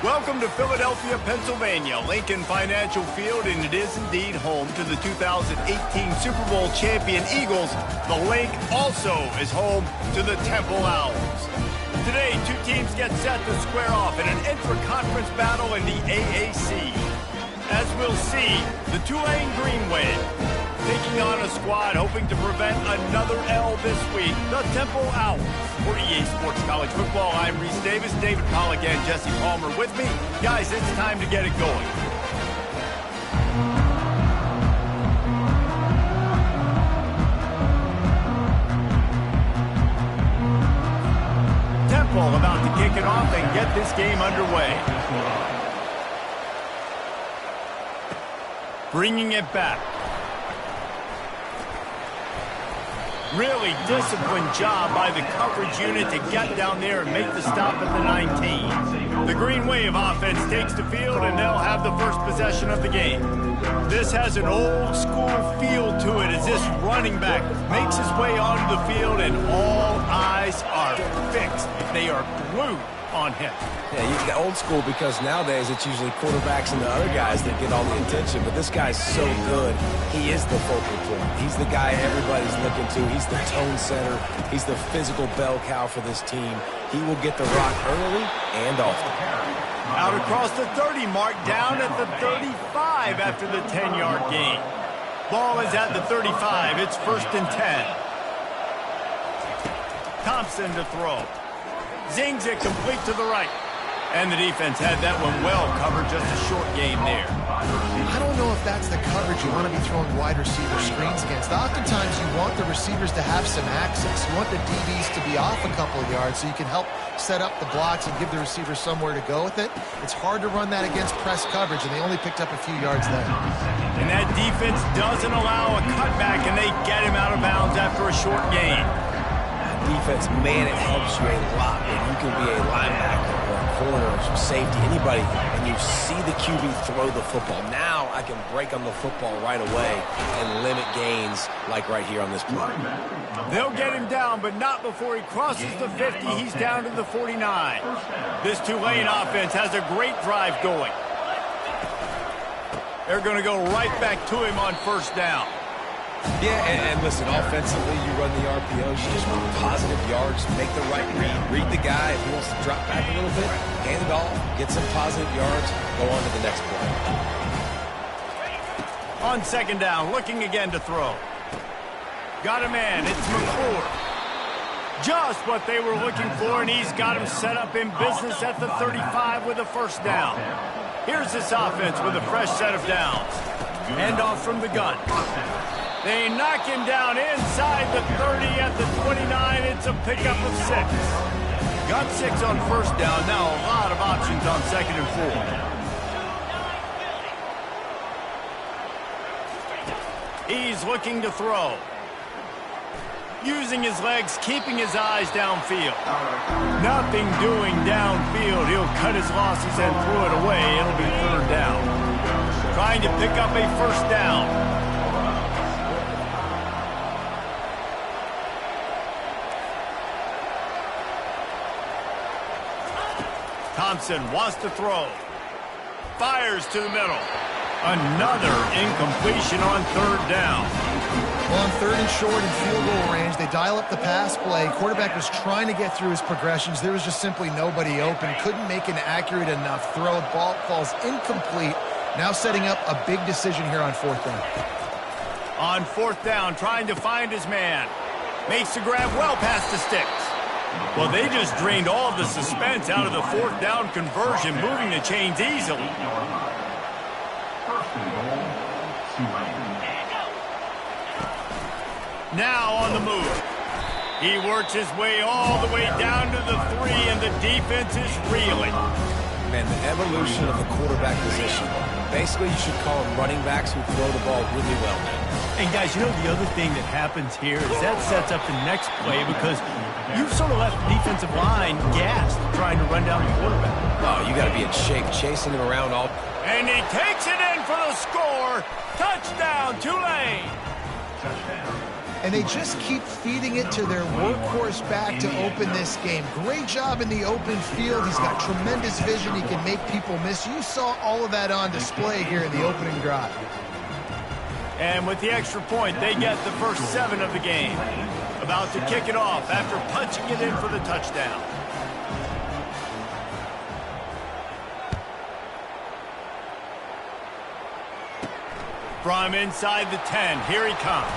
Welcome to Philadelphia, Pennsylvania, Lincoln Financial Field, and it is indeed home to the 2018 Super Bowl champion Eagles. The link also is home to the Temple Owls. Today, two teams get set to square off in an intra-conference battle in the AAC. As we'll see, the Tulane Green Wave taking on a squad hoping to prevent another L this week, the Temple Owls. For EA Sports College Football, I'm Reese Davis, David Pollack, and Jesse Palmer with me. Guys, it's time to get it going. Temple about to kick it off and get this game underway. Bringing it back. Really disciplined job by the coverage unit to get down there and make the stop at the 19. The Green Wave offense takes the field, and they'll have the first possession of the game. This has an old-school feel to it as this running back makes his way onto the field, and all eyes are fixed. They are glued on him. Yeah, you get old school because nowadays it's usually quarterbacks and the other guys that get all the attention, but this guy's so good. He is the focal point. He's the guy everybody's looking to. He's the tone setter. He's the physical bell cow for this team. He will get the rock early and often. Out across the 30 mark, down at the 35 after the 10-yard gain. Ball is at the 35. It's 1st and 10. Thompson to throw. Zings it complete to the right. And the defense had that one well covered, just a short game there. I don't know if that's the coverage you want to be throwing wide receiver screens against. Oftentimes you want the receivers to have some access. You want the DBs to be off a couple of yards so you can help set up the blocks and give the receivers somewhere to go with it. It's hard to run that against press coverage, and they only picked up a few yards there. And that defense doesn't allow a cutback, and they get him out of bounds after a short gain. Defense, man, it helps you a lot when you can be a linebacker or a corner or safety, anybody, and you see the QB throw the football. Now I can break on the football right away and limit gains like right here on this play. They'll get him down, but not before he crosses the 50. He's down to the 49. This Tulane offense has a great drive going. They're going to go right back to him on 1st down. Yeah, and listen, offensively, you run the RPOs, you just want positive yards, make the right read the guy. If he wants to drop back a little bit, hand it off, get some positive yards, go on to the next play. On 2nd down, looking again to throw. Got a man, it's McClure. Just what they were looking for, and he's got him set up in business at the 35 with a 1st down. Here's this offense with a fresh set of downs. Hand off from the gun. They knock him down inside the 30 at the 29. It's a pickup of 6. Got 6 on 1st down. Now a lot of options on 2nd and 4. He's looking to throw. Using his legs, keeping his eyes downfield. Nothing doing downfield. He'll cut his losses and throw it away. It'll be 3rd down. Trying to pick up a 1st down. Thompson wants to throw. Fires to the middle. Another incompletion on 3rd down. Well, on 3rd and short and field goal range, they dial up the pass play. Quarterback was trying to get through his progressions. There was just simply nobody open. Couldn't make an accurate enough throw. Ball falls incomplete. Now setting up a big decision here on 4th down. On 4th down, trying to find his man. Makes the grab well past the sticks. Well, they just drained all of the suspense out of the 4th down conversion, moving the chains easily. Now on the move. He works his way all the way down to the 3, and the defense is reeling. Man, the evolution of the quarterback position. Basically, you should call them running backs who throw the ball really well now. And guys, you know the other thing that happens here is that sets up the next play because you've sort of left the defensive line gassed trying to run down the quarterback. Oh, you got to be in shape, chasing him around all. And he takes it in for the score. Touchdown, Tulane. And they just keep feeding it to their workhorse back to open this game. Great job in the open field. He's got tremendous vision. He can make people miss. You saw all of that on display here in the opening drive. And with the extra point, they get the first 7 of the game. About to kick it off after punching it in for the touchdown. From inside the 10, here he comes.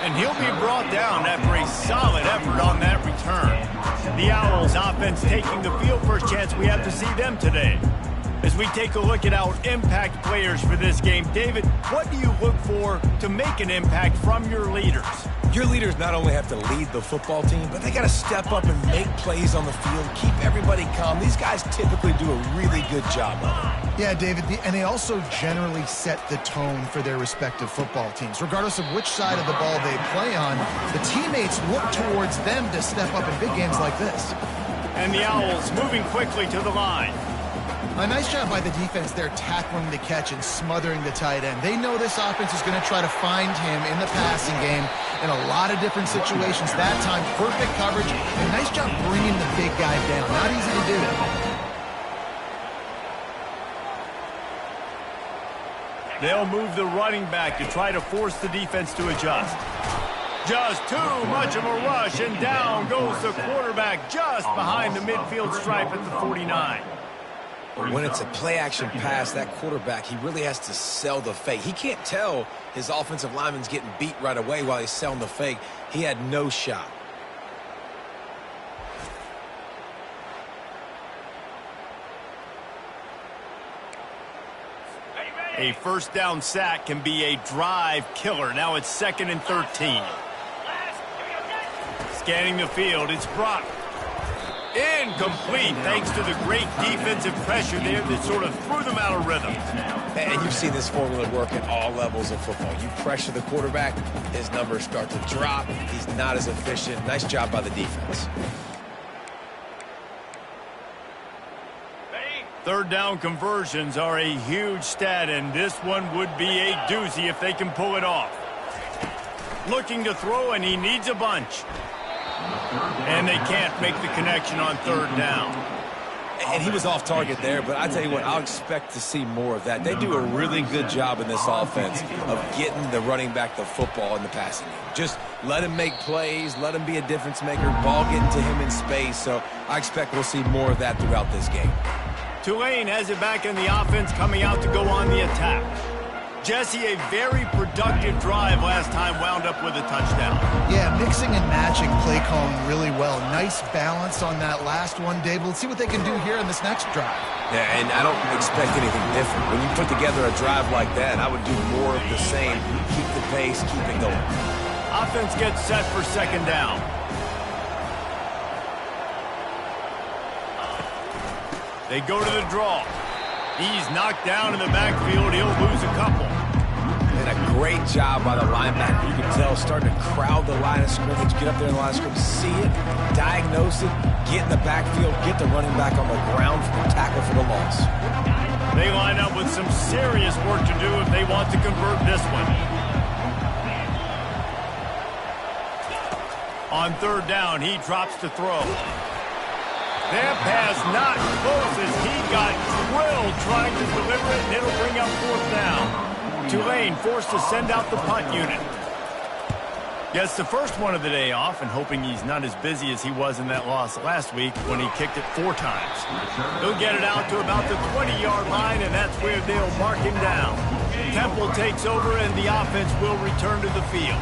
And he'll be brought down after a solid effort on that return. The Owls offense taking the field. First chance we have to see them today. As we take a look at our impact players for this game, David, what do you look for to make an impact from your leaders? Your leaders not only have to lead the football team, but they got to step up and make plays on the field, keep everybody calm. These guys typically do a really good job of it. Yeah, David, and they also generally set the tone for their respective football teams. Regardless of which side of the ball they play on, the teammates look towards them to step up in big games like this. And the Owls moving quickly to the line. A nice job by the defense there, tackling the catch and smothering the tight end. They know this offense is going to try to find him in the passing game in a lot of different situations. That time, perfect coverage, and nice job bringing the big guy down. Not easy to do. They'll move the running back to try to force the defense to adjust. Just too much of a rush, and down goes the quarterback just behind the midfield stripe at the 49. When it's a play-action pass, that quarterback, he really has to sell the fake. He can't tell his offensive lineman's getting beat right away while he's selling the fake. He had no shot. A first down sack can be a drive killer. Now it's 2nd and 13. Scanning the field, it's Brock. Incomplete, thanks to the great defensive pressure there that sort of threw them out of rhythm. And you've seen this formula work at all levels of football. You pressure the quarterback, his numbers start to drop. He's not as efficient. Nice job by the defense. Third down conversions are a huge stat, and this one would be a doozy if they can pull it off. Looking to throw, and he needs a bunch. And they can't make the connection on 3rd down. And he was off target there, but I tell you what, I'll expect to see more of that. They do a really good job in this offense of getting the running back the football in the passing game. Just let him make plays, let him be a difference maker, ball getting to him in space. So I expect we'll see more of that throughout this game. Tulane has it back in the offense, coming out to go on the attack. Jesse, a very productive drive last time, wound up with a touchdown. Yeah, mixing and matching play calling really well. Nice balance on that last one, Dave. Let's see what they can do here in this next drive. Yeah, and I don't expect anything different. When you put together a drive like that, I would do more of the same. Keep the pace, keep it going. Offense gets set for 2nd down. They go to the draw. He's knocked down in the backfield. He'll lose a couple. And a great job by the linebacker. You can tell, starting to crowd the line of scrimmage, get up there in the line of scrimmage, see it, diagnose it, get in the backfield, get the running back on the ground for the tackle for the loss. They line up with some serious work to do if they want to convert this one. On 3rd down, he drops to throw. That pass not close as he got drilled trying to deliver it, and it'll bring up 4th down. Tulane forced to send out the punt unit. Gets the first one of the day off, and hoping he's not as busy as he was in that loss last week when he kicked it 4 times. He'll get it out to about the 20-yard line, and that's where they'll mark him down. Temple takes over, and the offense will return to the field.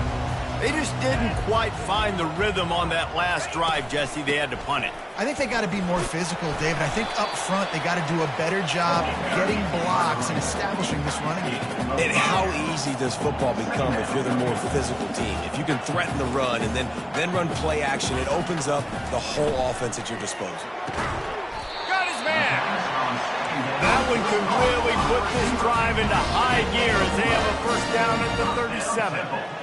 They just didn't quite find the rhythm on that last drive, Jesse. They had to punt it. I think they got to be more physical, David. I think up front they got to do a better job getting blocks and establishing this running game. And how easy does football become if you're the more physical team? If you can threaten the run and then run play action, it opens up the whole offense at your disposal. Got his man. That one could really put this drive into high gear as they have a first down at the 37.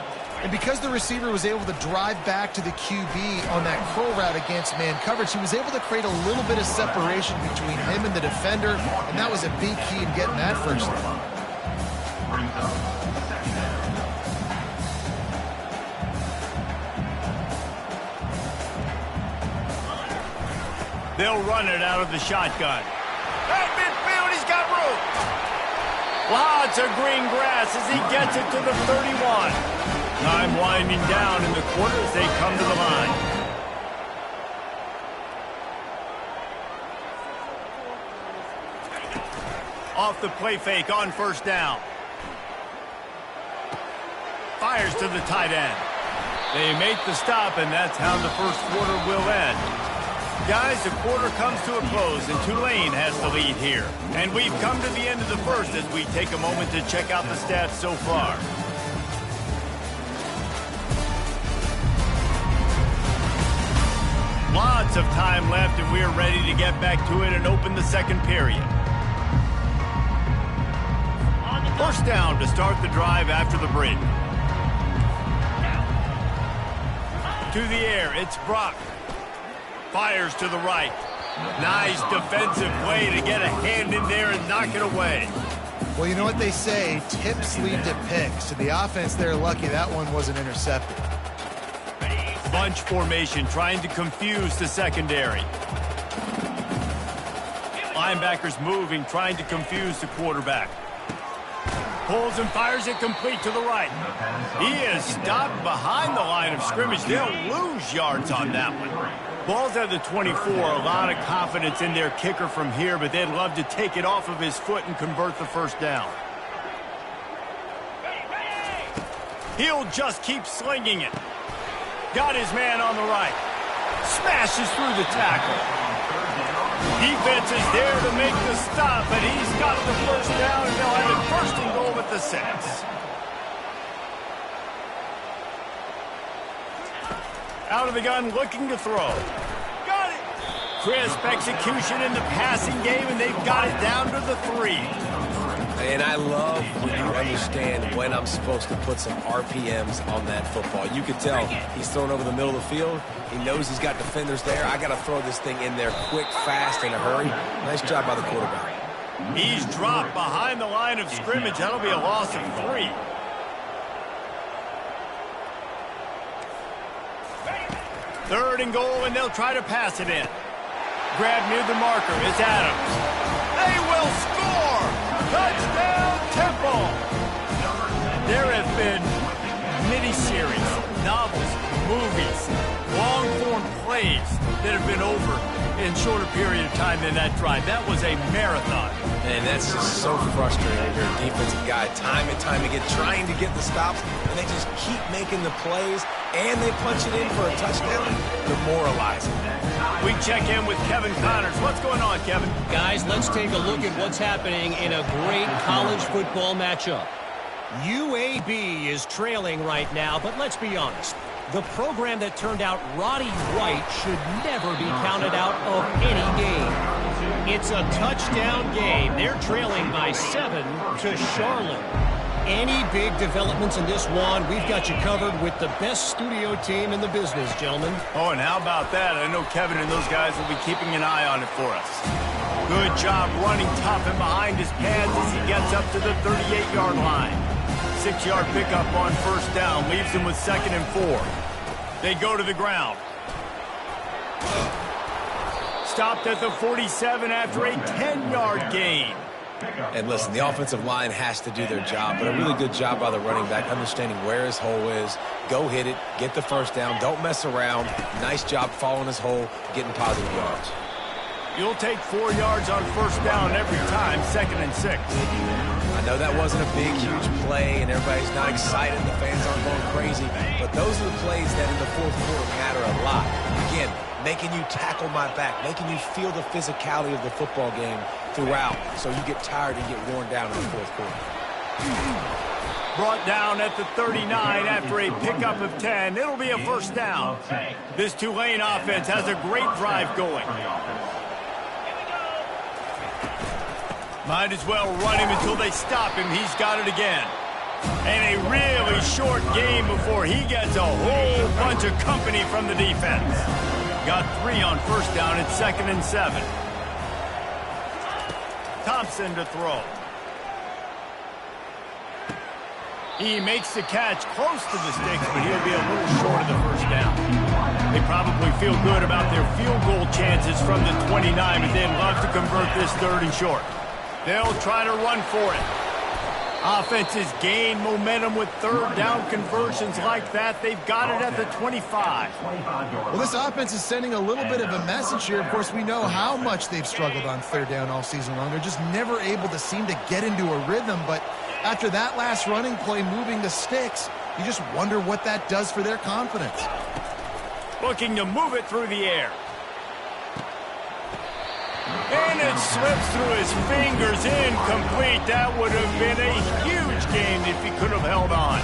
And because the receiver was able to drive back to the QB on that curl route against man coverage, he was able to create a little bit of separation between him and the defender, and that was a big key in getting that first down. They'll run it out of the shotgun. At midfield, he's got room. Lots of green grass as he gets it to the 31. Time winding down in the quarter as they come to the line. Off the play fake on first down. Fires to the tight end. They make the stop, and that's how the first quarter will end. Guys, the quarter comes to a close, and Tulane has the lead here. And we've come to the end of the first as we take a moment to check out the stats so far. Lots of time left, and we're ready to get back to it and open the second period. First down to start the drive after the break. To the air, it's Brock. Fires to the right. Nice defensive play to get a hand in there and knock it away. Well, you know what they say, tips lead to picks. To the offense, they're lucky that one wasn't intercepted. Bunch formation trying to confuse the secondary. Linebackers moving, trying to confuse the quarterback. Pulls and fires it complete to the right. He is stopped behind the line of scrimmage. They'll lose yards on that one. Ball's at the 24. A lot of confidence in their kicker from here, but they'd love to take it off of his foot and convert the first down. He'll just keep slinging it. Got his man on the right. Smashes through the tackle. Defense is there to make the stop, but he's got the first down, and they'll have it first and goal at the 6. Out of the gun, looking to throw. Got it! Crisp execution in the passing game, and they've got it down to the 3. And I love when you understand when I'm supposed to put some RPMs on that football. You can tell he's thrown over the middle of the field. He knows he's got defenders there. I got to throw this thing in there quick, fast, in a hurry. Nice job by the quarterback. He's dropped behind the line of scrimmage. That'll be a loss of 3. Third and goal, and they'll try to pass it in. Grab near the marker. It's Adams. They will score! Touchdown, Temple! There have been mini-series, novels, movies, long-form plays that have been over in shorter period of time than that drive. That was a marathon. And that's just so frustrating when you're a defensive guy, time and time again, trying to get the stops, and they just keep making the plays, and they punch it in for a touchdown. Demoralizing. We check in with Kevin Connors. What's going on, Kevin? Guys, let's take a look at what's happening in a great college football matchup. UAB is trailing right now, but let's be honest. The program that turned out Roddy White should never be counted out of any game. It's a touchdown game. They're trailing by 7 to Charlotte. Any big developments in this one, we've got you covered with the best studio team in the business, gentlemen. Oh, and how about that? I know Kevin and those guys will be keeping an eye on it for us. Good job running tough and behind his pads as he gets up to the 38-yard line. 6-yard pickup on first down leaves him with 2nd and 4. They go to the ground. Stopped at the 47 after a 10-yard gain. And listen, the offensive line has to do their job, but a really good job by the running back, understanding where his hole is. Go hit it, get the first down, don't mess around. Nice job following his hole, getting positive yards. You'll take 4 yards on first down every time, 2nd and 6. I know that wasn't a big, huge play, and everybody's not excited, the fans aren't going crazy, but those are the plays that in the fourth quarter matter a lot. Again, making you tackle my back, making you feel the physicality of the football game throughout, so you get tired and get worn down in the fourth quarter. Brought down at the 39 after a pickup of 10. It'll be a first down. This Tulane offense has a great drive going. Might as well run him until they stop him. He's got it again. And a really short game before he gets a whole bunch of company from the defense. Got 3 on first down at 2nd and 7. Thompson to throw. He makes the catch close to the sticks, but he'll be a little short of the first down. They probably feel good about their field goal chances from the 29, but they'd love to convert this 3rd and short. They'll try to run for it. Offenses gain momentum with 3rd down conversions like that. They've got it at the 25. Well, this offense is sending a little bit of a message here. Of course, we know how much they've struggled on 3rd down all season long. They're just never able to seem to get into a rhythm, but after that last running play moving the sticks, you just wonder what that does for their confidence. Looking to move it through the air. And it slips through his fingers, incomplete. That would have been a huge gain if he could have held on.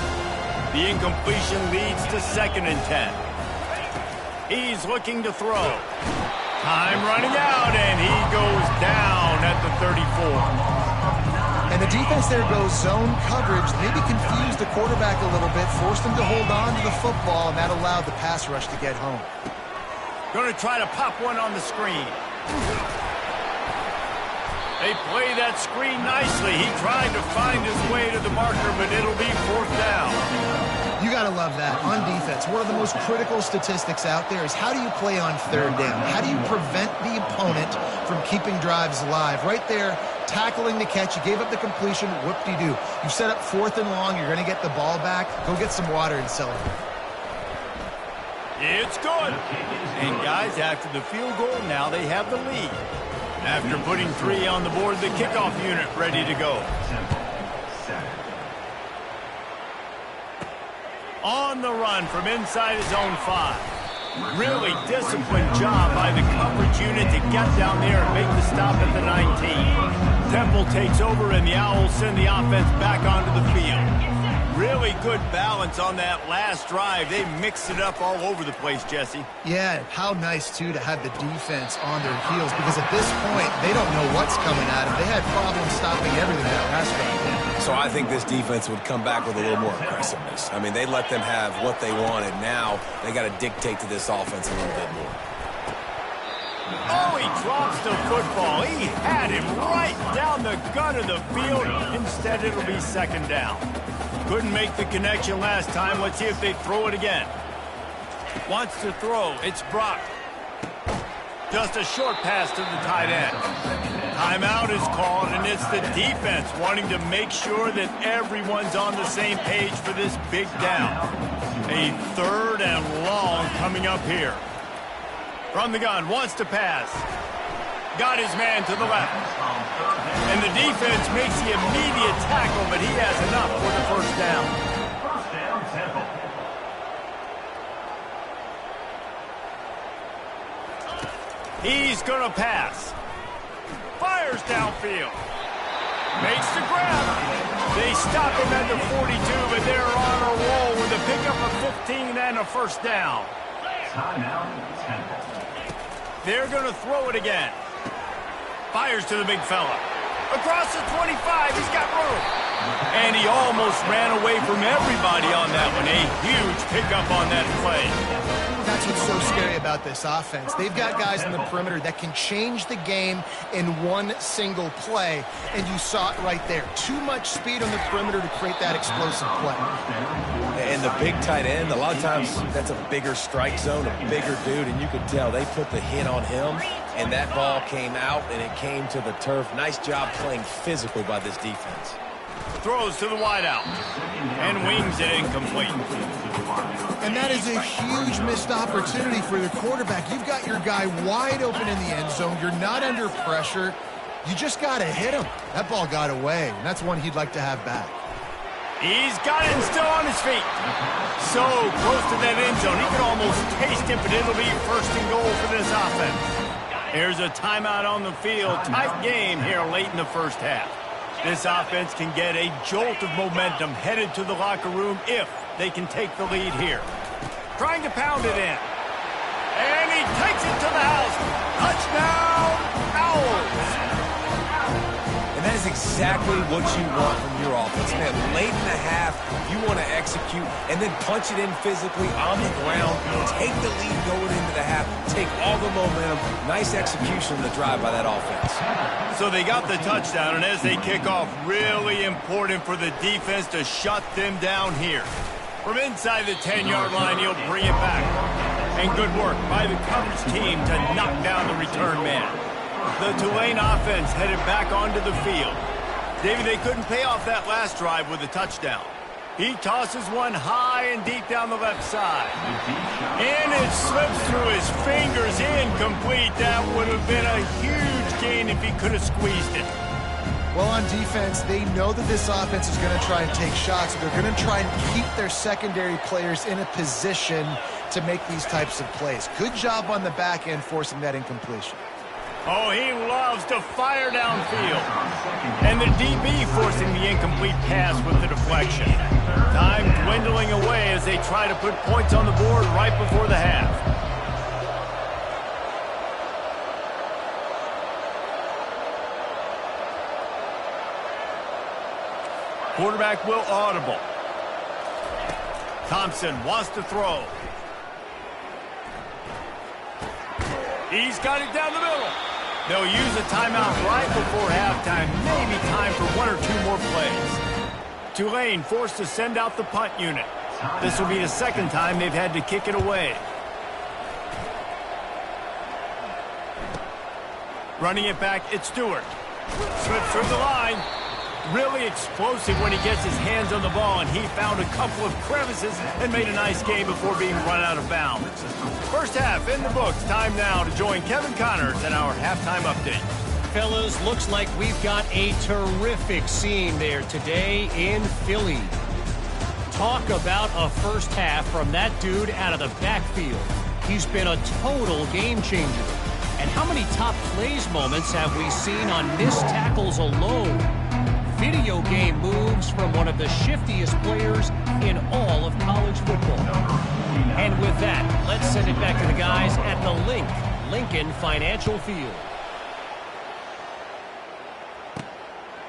The incompletion leads to 2nd and 10. He's looking to throw. Time running out, and he goes down at the 34. And the defense there goes zone coverage, maybe confused the quarterback a little bit, forced him to hold on to the football, and that allowed the pass rush to get home. Going to try to pop one on the screen. They play that screen nicely. He tried to find his way to the marker, but it'll be 4th down. You got to love that. On defense, one of the most critical statistics out there is how do you play on 3rd down? How do you prevent the opponent from keeping drives alive? Right there, tackling the catch. You gave up the completion. Whoop-de-doo. You set up 4th and long. You're going to get the ball back. Go get some water and celebrate. It's good. And guys, after the field goal, now they have the lead. After putting 3 on the board, the kickoff unit ready to go. On the run from inside his own 5. Really disciplined job by the coverage unit to get down there and make the stop at the 19. Temple takes over, and the Owls send the offense back onto the field. Really good balance on that last drive. They mixed it up all over the place, Jesse. Yeah, how nice, too, to have the defense on their heels, because at this point, they don't know what's coming at them. They had problems stopping everything that last drive. So I think this defense would come back with a little more aggressiveness. I mean, they let them have what they wanted. Now they got to dictate to this offense a little bit more. Oh, he drops the football. He had him right down the gut of the field. Instead, it'll be 2nd down. Couldn't make the connection last time. Let's see if they throw it again. Wants to throw. It's Brock. Just a short pass to the tight end. Timeout is called, and it's the defense wanting to make sure that everyone's on the same page for this big down. A 3rd and long coming up here. From the gun, wants to pass. Got his man to the left. And the defense makes the immediate tackle, but he has enough for the 1st down. He's going to pass. Fires downfield. Makes the grab. They stop him at the 42, but they're on a roll with a pickup of 15 and a 1st down. They're going to throw it again. Fires to the big fella. Across the 25, he's got room. And he almost ran away from everybody on that one. A huge pickup on that play. That's what's so scary about this offense. They've got guys in the perimeter that can change the game in one single play, and you saw it right there. Too much speed on the perimeter to create that explosive play. And the big tight end, a lot of times that's a bigger strike zone, a bigger dude, and you could tell they put the hit on him, and that ball came out, and it came to the turf. Nice job playing physical by this defense. Throws to the wideout and wings it incomplete. And that is a huge missed opportunity for the quarterback. You've got your guy wide open in the end zone. You're not under pressure. You just got to hit him. That ball got away, and that's one he'd like to have back. He's got it and still on his feet. So close to that end zone. He could almost taste it, but it'll be 1st and goal for this offense. Here's a timeout on the field. Tight game here late in the 1st half. This offense can get a jolt of momentum headed to the locker room if they can take the lead here. Trying to pound it in. And he takes it to the house. Touchdown, Owls. And that is exactly what you want from your offense. Man, late in the half, you want to execute and then punch it in physically on the ground, take the lead going into the half, take all the momentum. Nice execution of the drive by that offense. So they got the touchdown, and as they kick off, really important for the defense to shut them down here. From inside the 10-yard line, he'll bring it back. And good work by the coverage team to knock down the return man. The Tulane offense headed back onto the field. Davey, they couldn't pay off that last drive with a touchdown. He tosses one high and deep down the left side. And it slips through his fingers, incomplete. That would have been a huge gain if he could have squeezed it. Well, on defense, they know that this offense is going to try and take shots. They're going to try and keep their secondary players in a position to make these types of plays. Good job on the back end forcing that incompletion. Oh, he loves to fire downfield. And the DB forcing the incomplete pass with the deflection. Time dwindling away as they try to put points on the board right before the half. Quarterback will audible. Thompson wants to throw. He's got it down the middle. They'll use a timeout right before halftime. Maybe time for one or two more plays. Tulane forced to send out the punt unit. This will be the second time they've had to kick it away. Running it back, it's Stewart. Slips through the line. Really explosive when he gets his hands on the ball, and he found a couple of crevices and made a nice game before being run out of bounds. First half in the books. Time now to join Kevin Connors in our halftime update. Fellas, looks like we've got a terrific scene there today in Philly. Talk about a first half from that dude out of the backfield. He's been a total game changer. And how many top plays moments have we seen on missed tackles alone? Video game moves from one of the shiftiest players in all of college football. And with that, let's send it back to the guys at the Lincoln Financial Field.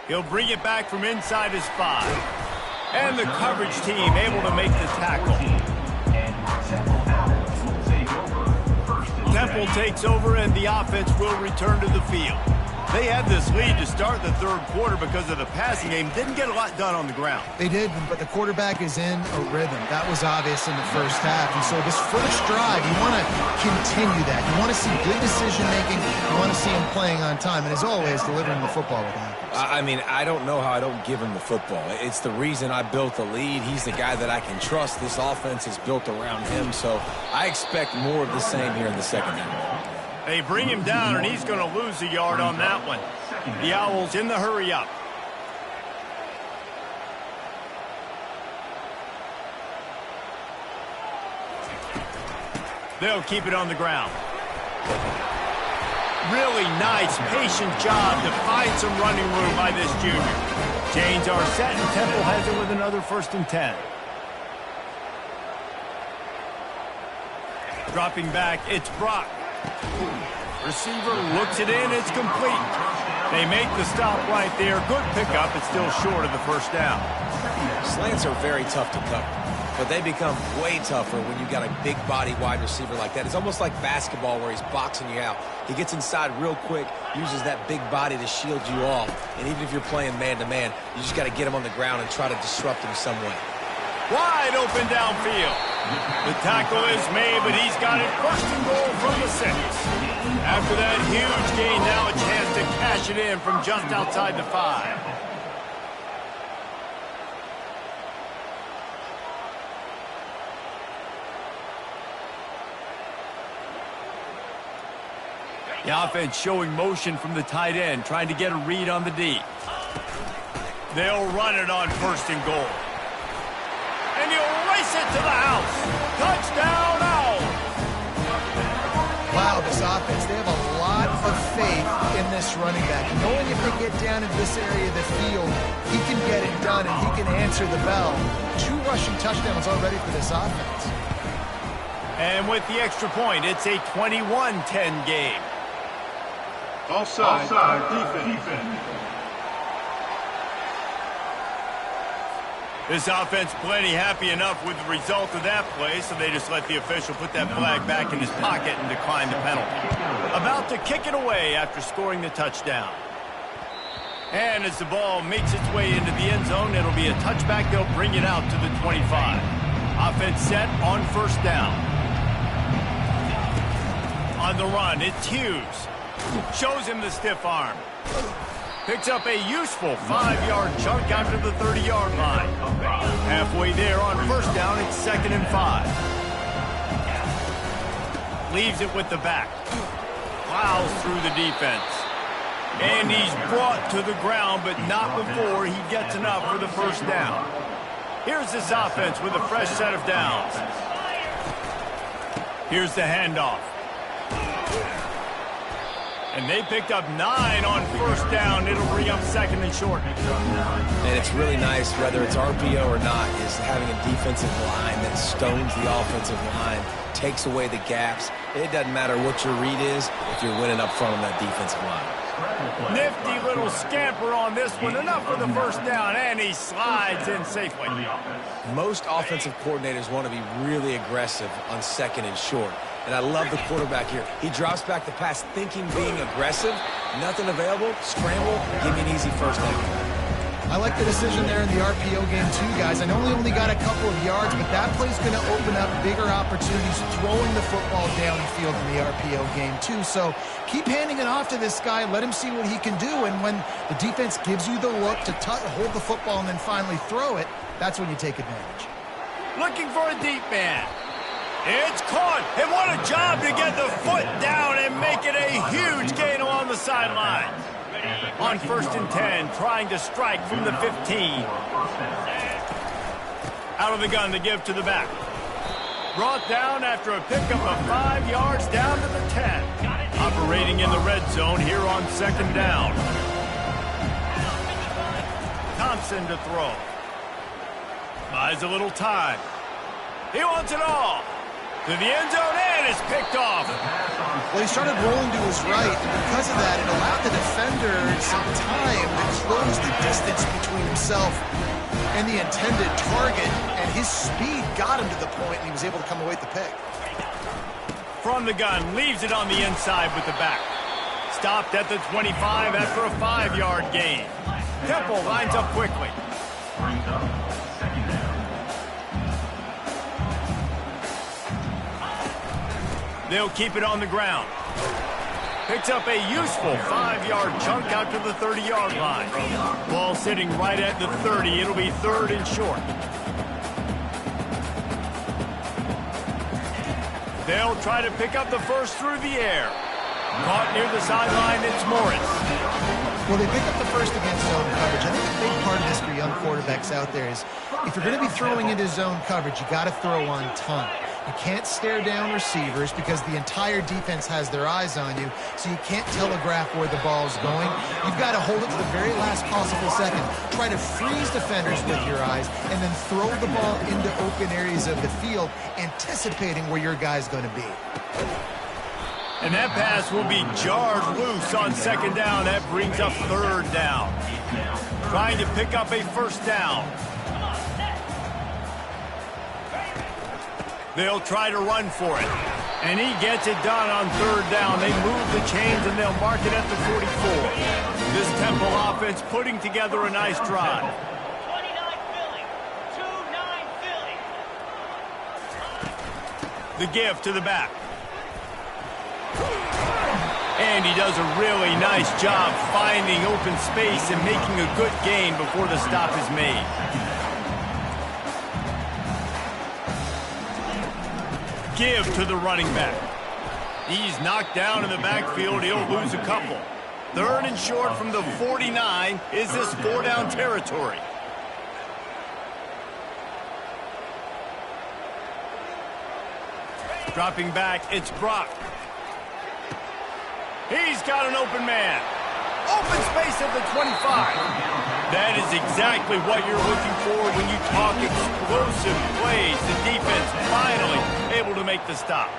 He'll bring it back from inside his 5. And the coverage team able to make the tackle. Temple takes over and the offense will return to the field. They had this lead to start the third quarter because of the passing game. Didn't get a lot done on the ground. They did, but the quarterback is in a rhythm. That was obvious in the first half. And so this first drive, you want to continue that. You want to see good decision-making. You want to see him playing on time. And as always, delivering the football with accuracy. I mean, I don't know how I don't give him the football. It's the reason I built the lead. He's the guy that I can trust. This offense is built around him. So I expect more of the same here in the second half. They bring him down, and he's going to lose a yard on that one. The Owls in the hurry-up. They'll keep it on the ground. Really nice, patient job to find some running room by this junior. Chains are set, and Temple has it with another 1st and 10. Dropping back, it's Brock. Receiver looks it in, it's complete. They make the stop right there. Good pickup, it's still short of the first down. Slants are very tough to cover, but they become way tougher when you got a big body wide receiver like that. It's almost like basketball where he's boxing you out. He gets inside real quick, uses that big body to shield you off. And even if you're playing man-to-man, you just got to get him on the ground and try to disrupt him some way. Wide open downfield. The tackle is made, but he's got it 1st and goal from the 6. After that huge gain, now a chance to cash it in from just outside the 5. The offense showing motion from the tight end, trying to get a read on the D. They'll run it on 1st and goal. And he'll race it to the house. Touchdown, Owls. Wow, this offense, they have a lot of faith in this running back. Knowing if they get down into this area of the field, he can get it done and he can answer the bell. 2 rushing touchdowns already for this offense. And with the extra point, it's a 21-10 game. Offside defense. This offense plenty happy enough with the result of that play, so they just let the official put that flag back in his pocket and decline the penalty. About to kick it away after scoring the touchdown. And as the ball makes its way into the end zone, it'll be a touchback. They'll bring it out to the 25. Offense set on first down. On the run, it's Hughes. Shows him the stiff arm. Picks up a useful 5-yard chunk out to the 30-yard line. Halfway there on first down, it's 2nd and 5. Leaves it with the back. Plows through the defense. And he's brought to the ground, but not before he gets enough for the first down. Here's this offense with a fresh set of downs. Here's the handoff. And they picked up 9 on first down. It'll bring up 2nd and short. And it's really nice, whether it's RPO or not, is having a defensive line that stones the offensive line, takes away the gaps. It doesn't matter what your read is if you're winning up front on that defensive line. Nifty little scamper on this one. Enough for the first down, and he slides in safely. Most offensive coordinators want to be really aggressive on 2nd and short. And I love the quarterback here. He drops back the pass thinking being aggressive. Nothing available. Scramble. Give me an easy first down. I like the decision there in the RPO game too, guys. I know he only got a couple of yards, but that play's going to open up bigger opportunities throwing the football downfield in the RPO game too. So keep handing it off to this guy. Let him see what he can do. And when the defense gives you the look to hold the football and then finally throw it, that's when you take advantage. Looking for a deep man. It's caught, and what a job to get the foot down and make it a huge gain along the sideline. On 1st and 10, trying to strike from the 15. Out of the gun, the give to the back. Brought down after a pickup of 5 yards down to the 10. Operating in the red zone here on 2nd down. Thompson to throw. Buys a little time. He wants it all. To the end zone, and it's picked off. Well, he started rolling to his right, and because of that, it allowed the defender some time to close the distance between himself and the intended target, and his speed got him to the point, and he was able to come away with the pick. From the gun, leaves it on the inside with the back. Stopped at the 25 after a 5-yard gain. Temple lines up quickly. They'll keep it on the ground. Picks up a useful 5-yard chunk out to the 30-yard line. Ball sitting right at the 30. It'll be 3rd and short. They'll try to pick up the first through the air. Caught near the sideline, it's Morris. Well, they pick up the first against zone coverage. I think a big part of this for young quarterbacks out there is if you're going to be throwing into zone coverage, you got to throw on time. You can't stare down receivers because the entire defense has their eyes on you, so you can't telegraph where the ball's going. You've got to hold it to the very last possible second. Try to freeze defenders with your eyes and then throw the ball into open areas of the field, anticipating where your guy's going to be. And that pass will be jarred loose on 2nd down. That brings up 3rd down. Trying to pick up a first down. They'll try to run for it. And he gets it done on 3rd down. They move the chains and they'll mark it at the 44. This Temple offense putting together a nice drive. 29 Philly. 2-9 Philly. The give to the back. And he does a really nice job finding open space and making a good gain before the stop is made. Give to the running back. He's knocked down in the backfield. He'll lose a couple. 3rd and short from the 49. Is this 4-down territory? Dropping back, it's Brock. He's got an open man. Open space at the 25. That is exactly what you're looking for when you talk explosive plays. The defense finally able to make the stop.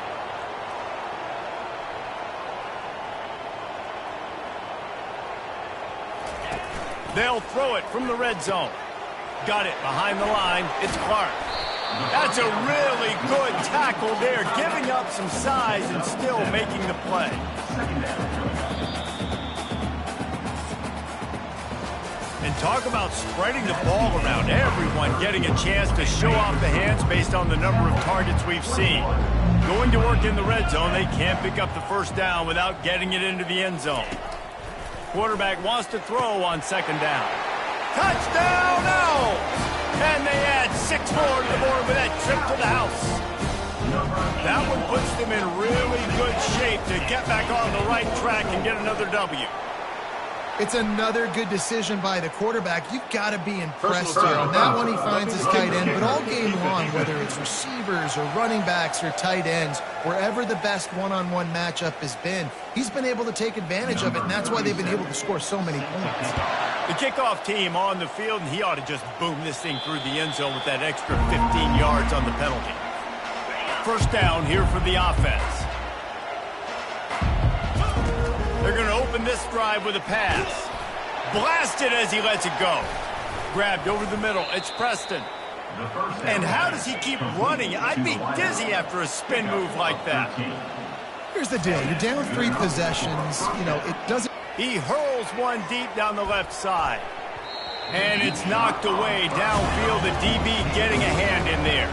They'll throw it from the red zone. Got it behind the line. It's Clark. That's a really good tackle there, giving up some size and still making the play. And talk about spreading the ball around. Everyone getting a chance to show off the hands based on the number of targets we've seen. Going to work in the red zone, they can't pick up the first down without getting it into the end zone. Quarterback wants to throw on second down. Touchdown now! And they add 6 more to the board with that trip to the house. That one puts them in really good shape to get back on the right track and get another W. It's another good decision by the quarterback. You've got to be impressed here. On that one, he finds his tight end. But all game long, whether it's receivers or running backs or tight ends, wherever the best one-on-one matchup has been, he's been able to take advantage of it, and that's why they've been able to score so many points. The kickoff team on the field, and he ought to just boom this thing through the end zone with that extra 15 yards on the penalty. First down here for the offense. They're going to open this drive with a pass. Blasted as he lets it go. Grabbed over the middle. It's Preston. And how does he keep running? I'd be dizzy after a spin move like that. Here's the deal. You're down 3 possessions. You know, it doesn't... He hurls one deep down the left side. And it's knocked away downfield. The DB getting a hand in there.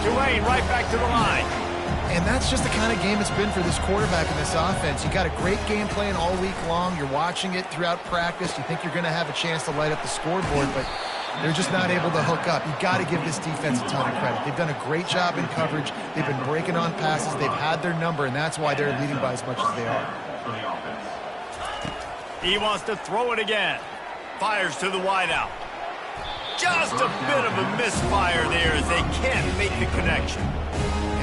Tulane right back to the line. And that's just the kind of game it's been for this quarterback in this offense. You got a great game plan all week long. You're watching it throughout practice. You think you're going to have a chance to light up the scoreboard, but they're just not able to hook up. You got to give this defense a ton of credit. They've done a great job in coverage. They've been breaking on passes. They've had their number, and that's why they're leading by as much as they are. He wants to throw it again. Fires to the wideout. Just a bit of a misfire there as they can't make the connection.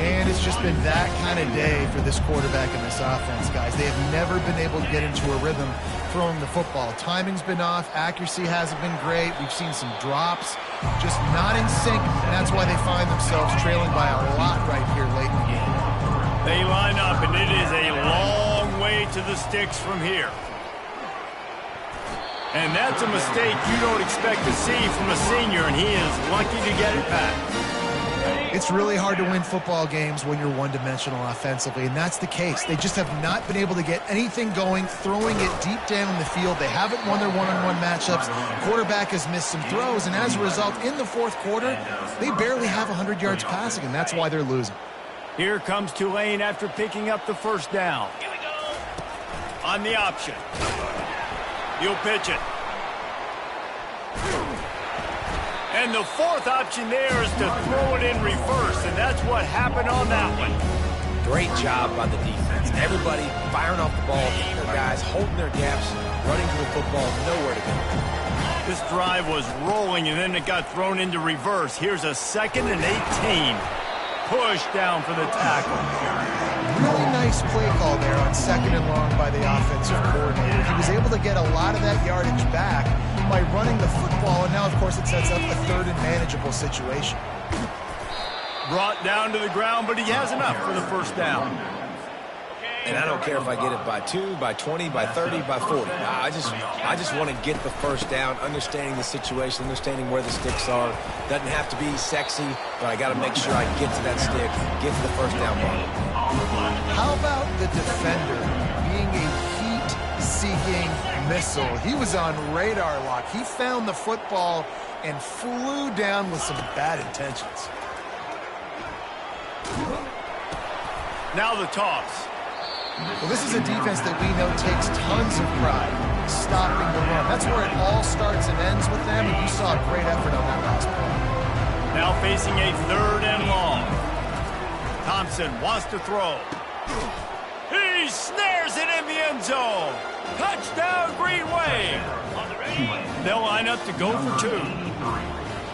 And it's just been that kind of day for this quarterback in this offense, guys. They have never been able to get into a rhythm throwing the football. Timing's been off. Accuracy hasn't been great. We've seen some drops, just not in sync, and that's why they find themselves trailing by a lot right here late in the game. They line up, and it is a long way to the sticks from here. And that's a mistake you don't expect to see from a senior, and he is lucky to get it back. It's really hard to win football games when you're one-dimensional offensively, and that's the case. They just have not been able to get anything going, throwing it deep down the field. They haven't won their one-on-one matchups. Quarterback has missed some throws, and as a result, in the fourth quarter, they barely have 100 yards passing, and that's why they're losing. Here comes Tulane after picking up the first down. On the option. He'll pitch it. And the fourth option there is to throw it in reverse, and that's what happened on that one. Great job by the defense. Everybody firing off the ball, hitting their guys, holding their gaps, running to the football, nowhere to go. This drive was rolling, and then it got thrown into reverse. Here's a 2nd and 18. Push down for the tackle. Really nice play call there on 2nd and long by the offensive coordinator. He was able to get a lot of that yardage back by running the football, and now, of course, it sets up a 3rd and manageable situation. Brought down to the ground, but he has enough for the first down. And I don't care if I get it by 2, by 20, by 30, by 40. I just want to get the first down, understanding the situation, understanding where the sticks are. Doesn't have to be sexy, but I got to make sure I get to that stick, get to the first down mark. How about the defender being a heat-seeking missile? He was on radar lock. He found the football and flew down with some bad intentions. Now the toss. Well, this is a defense that we know takes tons of pride stopping the run. That's where it all starts and ends with them, and you saw a great effort on that last play. Now facing a 3rd and long. Thompson wants to throw. He snares it in the end zone. Touchdown, Green Wave. They'll line up to go for 2.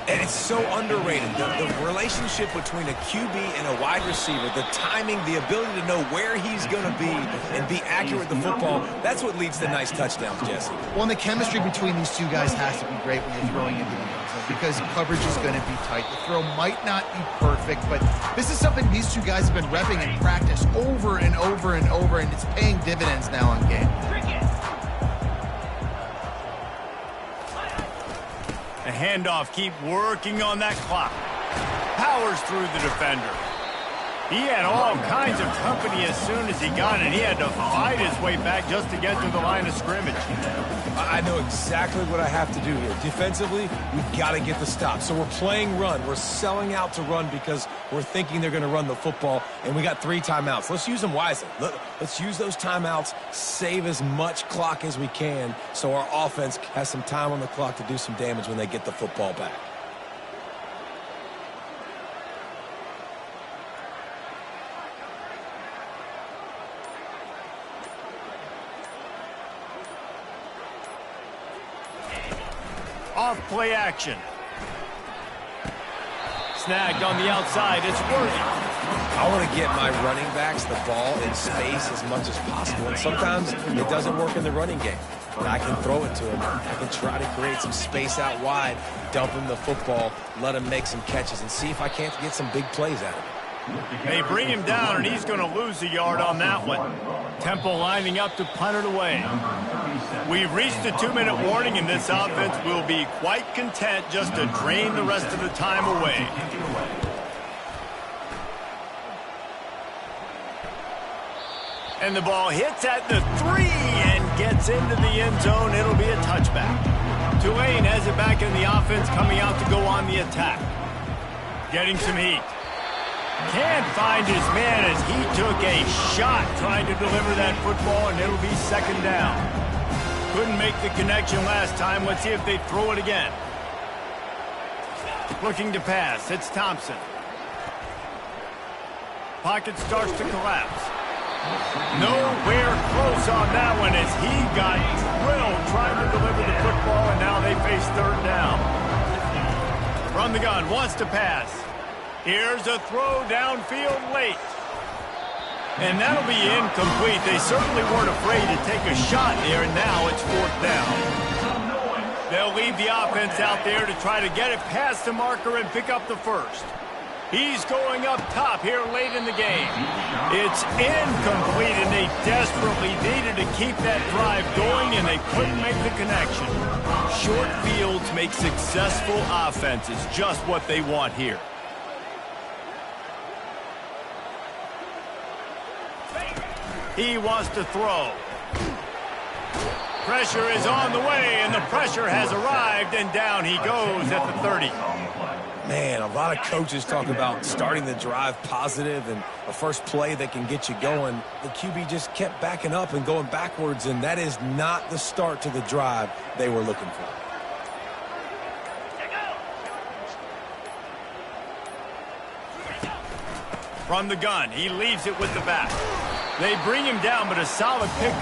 And it's so underrated. The relationship between a QB and a wide receiver, the timing, the ability to know where he's going to be and be accurate with the football, that's what leads to nice touchdowns, Jesse. Well, and the chemistry between these two guys has to be great when you're throwing into the end zone because coverage is going to be tight. The throw might not be perfect, but this is something these two guys have been repping in practice over and over and over, and it's paying dividends now on game. The handoff, keep working on that clock. Powers through the defender. He had all kinds of company as soon as he got it. He had to fight his way back just to get to the line of scrimmage. I know exactly what I have to do here. Defensively, we've got to get the stop. So we're playing run. We're selling out to run because we're thinking they're going to run the football, and we got 3 timeouts. Let's use them wisely. Let's use those timeouts, save as much clock as we can so our offense has some time on the clock to do some damage when they get the football back. Off play action. Snagged on the outside. It's working. I want to get my running backs the ball in space as much as possible. And sometimes it doesn't work in the running game. But I can throw it to him. I can try to create some space out wide, dump him the football, let him make some catches, and see if I can't get some big plays out of him. They bring him down, and he's going to lose a yard on that one. Temple lining up to punt it away. We've reached the 2-minute warning, and this offense will be quite content just to drain the rest of the time away. And the ball hits at the 3 and gets into the end zone. It'll be a touchback. Tulane has it back in the offense, coming out to go on the attack. Getting some heat. Can't find his man as he took a shot trying to deliver that football, and it'll be 2nd down. Couldn't make the connection last time. Let's see if they throw it again. Looking to pass. It's Thompson. Pocket starts to collapse. Nowhere close on that one as he got drilled trying to deliver the football, and now they face 3rd down. From the gun, wants to pass. Here's a throw downfield late. And that'll be incomplete. They certainly weren't afraid to take a shot there, and now it's 4th down. They'll leave the offense out there to try to get it past the marker and pick up the first. He's going up top here late in the game. It's incomplete, and they desperately needed to keep that drive going, and they couldn't make the connection. Short fields make successful offenses, just what they want here. He wants to throw. Pressure is on the way, and the pressure has arrived, and down he goes at the 30. Man, a lot of coaches talk about starting the drive positive and a first play that can get you going. The QB just kept backing up and going backwards, and that is not the start to the drive they were looking for. From the gun, he leaves it with the back. They bring him down, but a solid pickup.